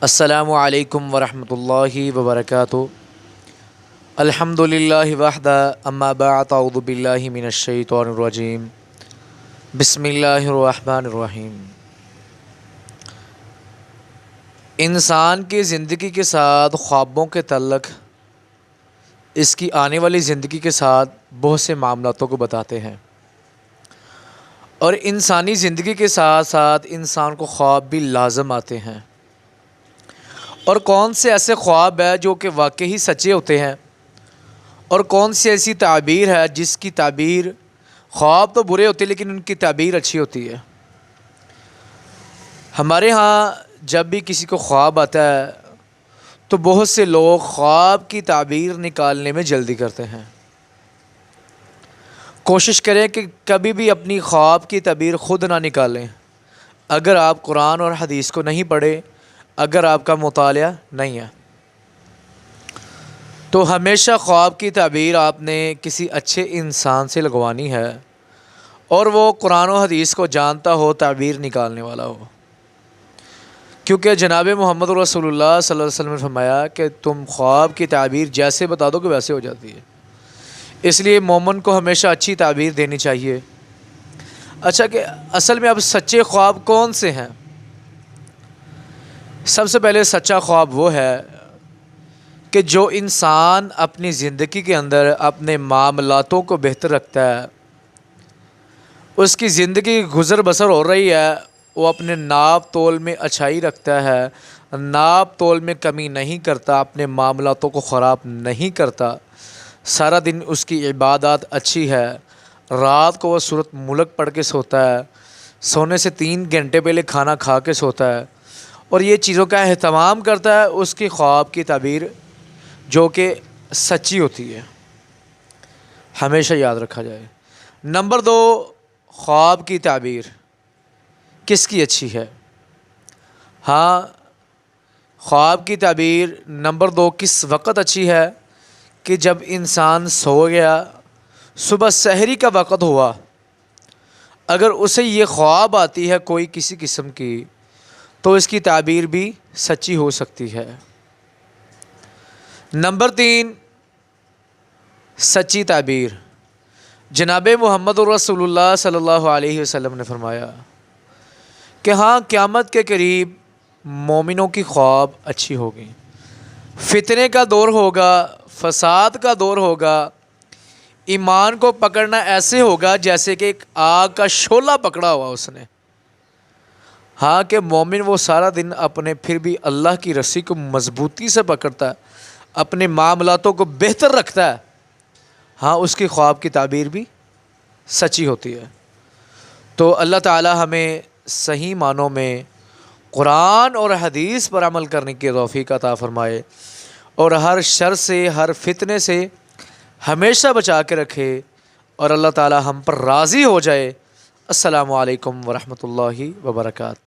السلام علیکم ورحمۃ اللہ وبرکاتہ۔ الحمدللہ وحدہ، اما بعد، اعوذ باللہ من الشیطان الرجیم، بسم اللہ الرحمن الرحیم۔ انسان کی زندگی کے ساتھ خوابوں کے تعلق اس کی آنے والی زندگی کے ساتھ بہت سے معاملاتوں کو بتاتے ہیں، اور انسانی زندگی کے ساتھ ساتھ انسان کو خواب بھی لازم آتے ہیں۔ اور کون سے ایسے خواب ہے جو کہ واقعی سچے ہوتے ہیں، اور کون سی ایسی تعبیر ہے جس کی تعبیر، خواب تو برے ہوتے لیکن ان کی تعبیر اچھی ہوتی ہے۔ ہمارے ہاں جب بھی کسی کو خواب آتا ہے تو بہت سے لوگ خواب کی تعبیر نکالنے میں جلدی کرتے ہیں۔ کوشش کریں کہ کبھی بھی اپنی خواب کی تعبیر خود نہ نکالیں۔ اگر آپ قرآن اور حدیث کو نہیں پڑھے، اگر آپ کا مطالعہ نہیں ہے، تو ہمیشہ خواب کی تعبیر آپ نے کسی اچھے انسان سے لگوانی ہے، اور وہ قرآن و حدیث کو جانتا ہو، تعبیر نکالنے والا ہو۔ کیونکہ جناب محمد رسول اللہ صلی اللہ علیہ وسلم نے فرمایا کہ تم خواب کی تعبیر جیسے بتا دو کہ ویسے ہو جاتی ہے۔ اس لیے مومن کو ہمیشہ اچھی تعبیر دینی چاہیے۔ اچھا، کہ اصل میں اب سچے خواب کون سے ہیں؟ سب سے پہلے سچا خواب وہ ہے کہ جو انسان اپنی زندگی کے اندر اپنے معاملاتوں کو بہتر رکھتا ہے، اس کی زندگی گزر بسر ہو رہی ہے، وہ اپنے ناپ تول میں اچھائی رکھتا ہے، ناپ تول میں کمی نہیں کرتا، اپنے معاملاتوں کو خراب نہیں کرتا، سارا دن اس کی عبادات اچھی ہے، رات کو وہ سورۃ ملک پڑھ کے سوتا ہے، سونے سے 3 گھنٹے پہلے کھانا کھا کے سوتا ہے، اور یہ چیزوں کا اہتمام کرتا ہے، اس کی خواب کی تعبیر جو کہ سچی ہوتی ہے، ہمیشہ یاد رکھا جائے۔ نمبر 2، خواب کی تعبیر کس کی اچھی ہے؟ ہاں، خواب کی تعبیر نمبر 2 کس وقت اچھی ہے؟ کہ جب انسان سو گیا، صبح سحری کا وقت ہوا، اگر اسے یہ خواب آتی ہے کوئی کسی قسم کی، تو اس کی تعبیر بھی سچی ہو سکتی ہے۔ نمبر 3، سچی تعبیر جناب محمد رسول اللہ صلی اللہ علیہ وسلم نے فرمایا کہ ہاں، قیامت کے قریب مومنوں کی خواب اچھی ہوگی، فتنے کا دور ہوگا، فساد کا دور ہوگا، ایمان کو پکڑنا ایسے ہوگا جیسے کہ ایک آگ کا شعلہ پکڑا ہوا اس نے۔ ہاں، کہ مومن وہ سارا دن اپنے پھر بھی اللہ کی رسی کو مضبوطی سے پکڑتا ہے، اپنے معاملاتوں کو بہتر رکھتا ہے، ہاں، اس کی خواب کی تعبیر بھی سچی ہوتی ہے۔ تو اللہ تعالی ہمیں صحیح معنوں میں قرآن اور حدیث پر عمل کرنے کی توفیق عطا فرمائے، اور ہر شر سے، ہر فتنے سے ہمیشہ بچا کے رکھے، اور اللہ تعالی ہم پر راضی ہو جائے۔ السلام علیکم ورحمۃ اللہ وبرکاتہ۔